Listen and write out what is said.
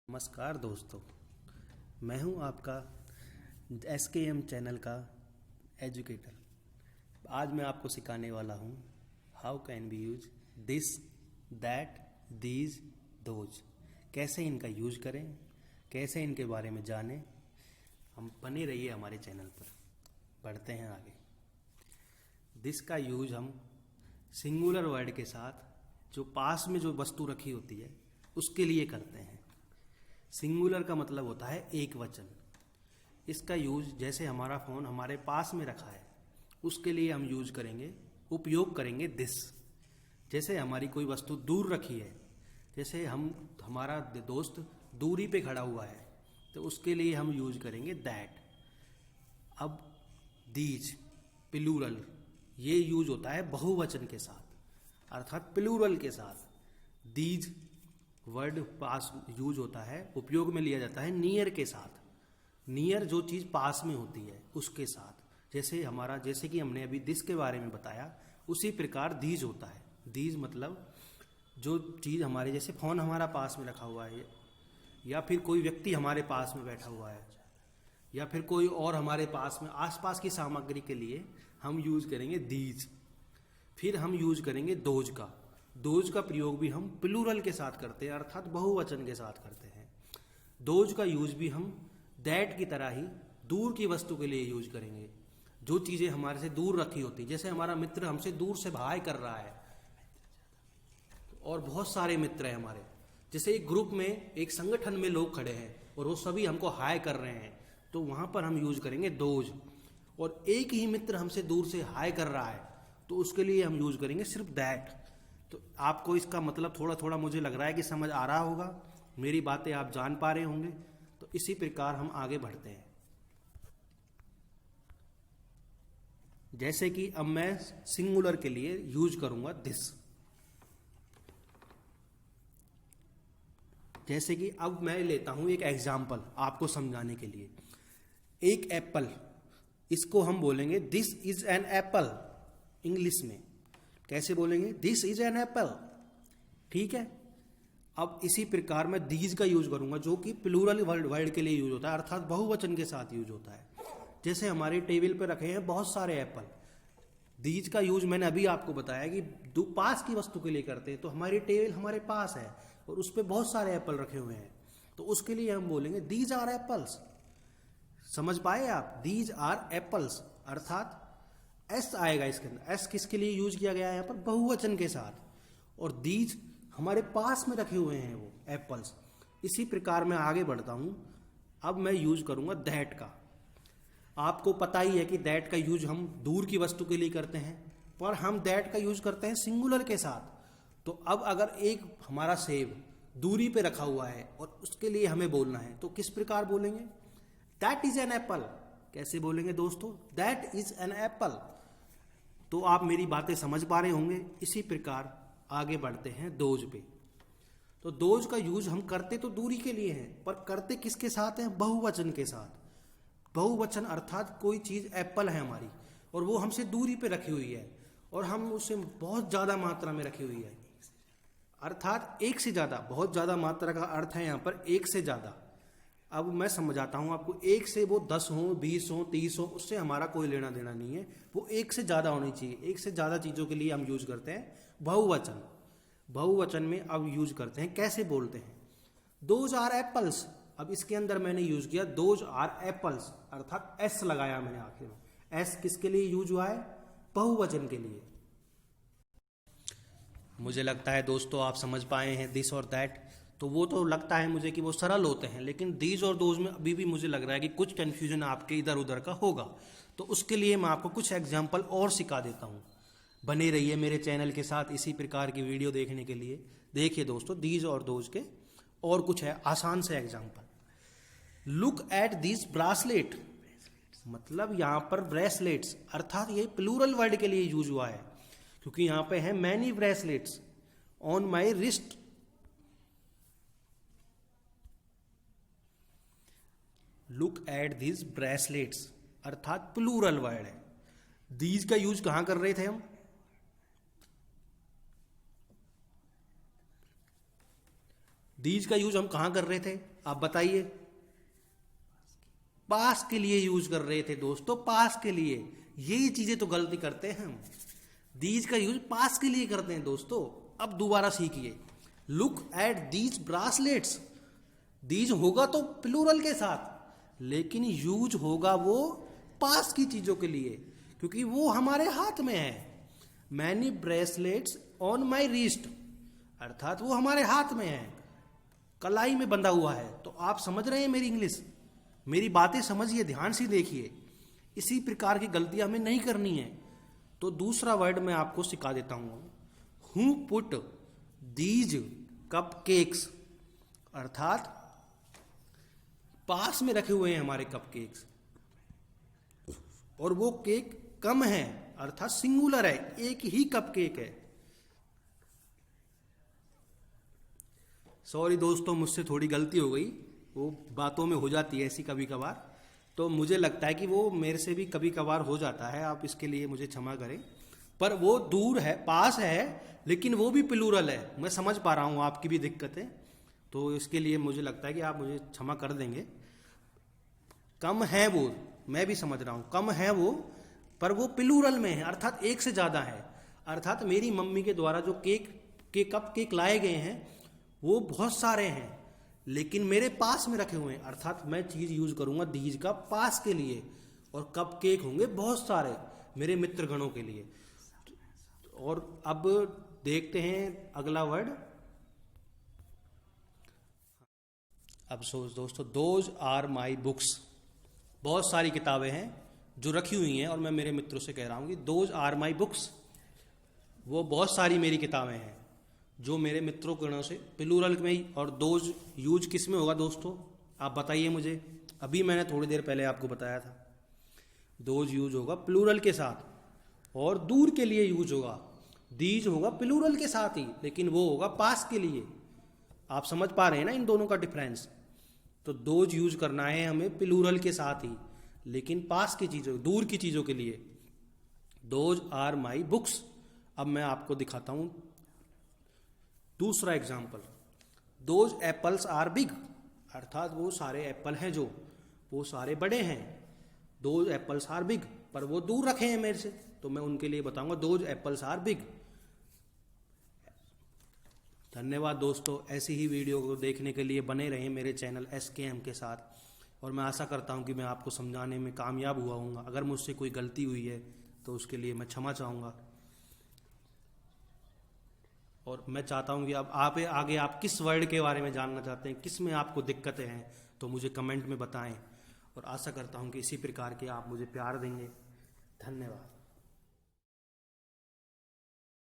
नमस्कार दोस्तों, मैं हूं आपका SKM चैनल का एजुकेटर। आज मैं आपको सिखाने वाला हूं how can be use this, that, these, those. कैसे इनका यूज करें, कैसे इनके बारे में जानें। हम बने रहिए हमारे चैनल पर। बढ़ते हैं आगे। दिस का यूज हम सिंगुलर वर्ड के साथ जो पास में जो वस्तु रखी होती है उसके लिए करते हैं। सिंगुलर का मतलब होता है एक वचन। इसका यूज जैसे हमारा फ़ोन हमारे पास में रखा है उसके लिए हम यूज करेंगे, उपयोग करेंगे दिस। जैसे हमारी कोई वस्तु दूर रखी है, जैसे हमारा दोस्त दूरी पे खड़ा हुआ है तो उसके लिए हम यूज करेंगे दैट। अब दीज प्लूरल, ये यूज होता है बहुवचन के साथ अर्थात प्लूरल के साथ। दीज वर्ड पास यूज होता है, उपयोग में लिया जाता है नियर के साथ। नियर जो चीज़ पास में होती है उसके साथ। जैसे कि हमने अभी दिस के बारे में बताया, उसी प्रकार दीज होता है। दीज मतलब जो चीज़ हमारे, जैसे फ़ोन हमारा पास में रखा हुआ है, या फिर कोई व्यक्ति हमारे पास में बैठा हुआ है, या फिर कोई और हमारे पास में आसपास की सामग्री के लिए हम यूज करेंगे दीज। फिर हम यूज करेंगे दोज का। दोज का प्रयोग भी हम प्लूरल के साथ करते हैं अर्थात बहुवचन के साथ करते हैं। दोज का यूज भी हम दैट की तरह ही दूर की वस्तु के लिए यूज करेंगे। जो चीज़ें हमारे से दूर रखी होती, जैसे हमारा मित्र हमसे दूर से हाय कर रहा है और बहुत सारे मित्र हैं हमारे, जैसे एक ग्रुप में, एक संगठन में लोग खड़े हैं और वो सभी हमको हाय कर रहे हैं, तो वहाँ पर हम यूज करेंगे दोज। और एक ही मित्र हमसे दूर से हाय कर रहा है तो उसके लिए हम यूज करेंगे सिर्फ दैट। तो आपको इसका मतलब थोड़ा थोड़ा मुझे लग रहा है कि समझ आ रहा होगा, मेरी बातें आप जान पा रहे होंगे। तो इसी प्रकार हम आगे बढ़ते हैं। जैसे कि अब मैं सिंगुलर के लिए यूज करूंगा दिस। जैसे कि अब मैं लेता हूं एक एग्जाम्पल आपको समझाने के लिए। एक एप्पल, इसको हम बोलेंगे this is an apple English में। कैसे बोलेंगे? This is an apple. ठीक है। अब इसी प्रकार मैं दीज का यूज करूंगा जो कि प्लूरल वर्ड के लिए यूज होता है अर्थात बहुवचन के साथ यूज होता है। जैसे हमारे टेबल पे रखे हैं बहुत सारे एप्पल। दीज का यूज मैंने अभी आपको बताया कि पास की वस्तु के लिए करते हैं, तो हमारी टेबल हमारे पास है और उस पर बहुत सारे एप्पल रखे हुए हैं, तो उसके लिए हम बोलेंगे दीज आर एप्पल्स। समझ पाए आप? दीज आर एप्पल्स अर्थात एस आएगा इसके अंदर। एस किसके लिए यूज किया गया है? यहाँ पर बहुवचन के साथ। और दीज हमारे पास में रखे हुए हैं वो एप्पल्स। इसी प्रकार मैं आगे बढ़ता हूं। अब मैं यूज करूंगा दैट का। आपको पता ही है कि दैट का यूज हम दूर की वस्तु के लिए करते हैं, पर हम दैट का यूज करते हैं सिंगुलर के साथ। तो अब अगर एक हमारा सेब दूरी पे रखा हुआ है और उसके लिए हमें बोलना है तो किस प्रकार बोलेंगे? That is an apple. कैसे बोलेंगे दोस्तों? That is an apple. तो आप मेरी बातें समझ पा रहे होंगे। इसी प्रकार आगे बढ़ते हैं दोज पे। तो दोज का यूज हम करते तो दूरी के लिए हैं, पर करते किसके साथ हैं? बहुवचन के साथ। बहुवचन अर्थात कोई चीज एप्पल है हमारी और वो हमसे दूरी पे रखी हुई है और हम उसे बहुत ज्यादा मात्रा में रखी हुई है अर्थात एक से ज्यादा। बहुत ज्यादा मात्रा का अर्थ है यहाँ पर एक से ज्यादा। अब मैं समझाता हूं आपको। एक से वो 10 हो, 20 हो, 30 हो, उससे हमारा कोई लेना देना नहीं है। वो एक से ज्यादा होनी चाहिए। एक से ज्यादा चीजों के लिए हम यूज करते हैं बहुवचन। बहुवचन में अब यूज करते हैं, कैसे बोलते हैं? Those are apples. अब इसके अंदर मैंने यूज किया दोज आर एप्पल्स अर्थात एस लगाया मैंने आखिर में। एस किसके लिए यूज हुआ है? बहुवचन के लिए। मुझे लगता है दोस्तों आप समझ पाए हैं दिस और दैट। तो वो तो लगता है मुझे कि वो सरल होते हैं, लेकिन दीज और दोज में अभी भी मुझे लग रहा है कि कुछ कंफ्यूजन आपके इधर उधर का होगा। तो उसके लिए मैं आपको कुछ एग्जाम्पल और सिखा देता हूँ। बने रहिए मेरे चैनल के साथ इसी प्रकार की वीडियो देखने के लिए। देखिए दोस्तों, दीज और दोज के और कुछ है आसान से example. Look at this bracelet, मतलब यहाँ पर ब्रेसलेट्स अर्थात ये प्लूरल वर्ड के लिए यूज हुआ है क्योंकि यहाँ पे है many bracelets on my wrist. Look at this bracelets अर्थात प्लूरल वर्ड है। दीज का यूज कहां कर रहे थे हम? दीज का यूज हम कहाँ कर रहे थे, आप बताइए। पास के लिए यूज कर रहे थे दोस्तों, पास के लिए। यही चीजें तो गलती करते हैं हम, दीज का यूज पास के लिए करते हैं दोस्तों। अब दोबारा सीखिए, लुक एट दीज ब्रासलेट्स। दीज होगा तो प्लूरल के साथ, लेकिन यूज होगा वो पास की चीजों के लिए, क्योंकि वो हमारे हाथ में है। Many bracelets on my wrist, अर्थात वो हमारे हाथ में है, कलाई में बंधा हुआ है। तो आप समझ रहे हैं मेरी इंग्लिश, मेरी बातें समझिए, ध्यान से देखिए। इसी प्रकार की गलतियां हमें नहीं करनी है। तो दूसरा वर्ड मैं आपको सिखा देता हूं, who put these cup cakes, अर्थात पास में रखे हुए हैं हमारे कप केक्स, और वो केक कम है, अर्थात सिंगुलर है, एक ही कप केक है। सॉरी दोस्तों, मुझसे थोड़ी गलती हो गई, वो बातों में हो जाती है ऐसी कभी कभार। तो मुझे लगता है कि वो मेरे से भी कभी कभार हो जाता है, आप इसके लिए मुझे क्षमा करें। पर वो दूर है, पास है, लेकिन वो भी प्लूरल है। मैं समझ पा रहा हूँ आपकी भी दिक्कतें, तो इसके लिए मुझे लगता है कि आप मुझे क्षमा कर देंगे। कम है वो, मैं भी समझ रहा हूँ, कम है वो, पर वो प्लूरल में है, अर्थात एक से ज्यादा है। अर्थात मेरी मम्मी के द्वारा जो कप केक लाए गए हैं वो बहुत सारे हैं, लेकिन मेरे पास में रखे हुए हैं, अर्थात मैं चीज यूज करूंगा दीज का पास के लिए, और कप केक होंगे बहुत सारे मेरे मित्रगणों के लिए। और अब देखते हैं अगला वर्ड। अब सोच दोस्तों, दोज आर माई बुक्स। बहुत सारी किताबें हैं जो रखी हुई हैं, और मैं मेरे मित्रों से कह रहा हूं कि दोज आर माई बुक्स, वो बहुत सारी मेरी किताबें हैं जो मेरे मित्रों गणों से, प्लूरल में ही। और दोज यूज किस में होगा दोस्तों, आप बताइए मुझे। अभी मैंने थोड़ी देर पहले आपको बताया था, दोज यूज होगा प्लूरल के साथ, और दूर के लिए यूज होगा दीज होगा प्लूरल के साथ ही, लेकिन वो होगा पास के लिए। आप समझ पा रहे हैं ना इन दोनों का डिफरेंस। तो दोज यूज करना है हमें प्लूरल के साथ ही, लेकिन पास की चीजों, दूर की चीजों के लिए। Those are my books. अब मैं आपको दिखाता हूं दूसरा example, those apples are big, अर्थात वो सारे एप्पल हैं जो, वो सारे बड़े हैं। दोज एप्पल्स आर बिग, पर वो दूर रखे हैं मेरे से, तो मैं उनके लिए बताऊंगा दोज एप्पल्स आर बिग। धन्यवाद दोस्तों, ऐसी ही वीडियो को देखने के लिए बने रहें मेरे चैनल SKM के साथ, और मैं आशा करता हूं कि मैं आपको समझाने में कामयाब हुआ हूँ। अगर मुझसे कोई गलती हुई है तो उसके लिए मैं क्षमा चाहूँगा, और मैं चाहता हूं कि अब आप आगे आप किस वर्ड के बारे में जानना चाहते हैं, किस में आपको दिक्कतें हैं, तो मुझे कमेंट में बताएं, और आशा करता हूं कि इसी प्रकार के आप मुझे प्यार देंगे। धन्यवाद।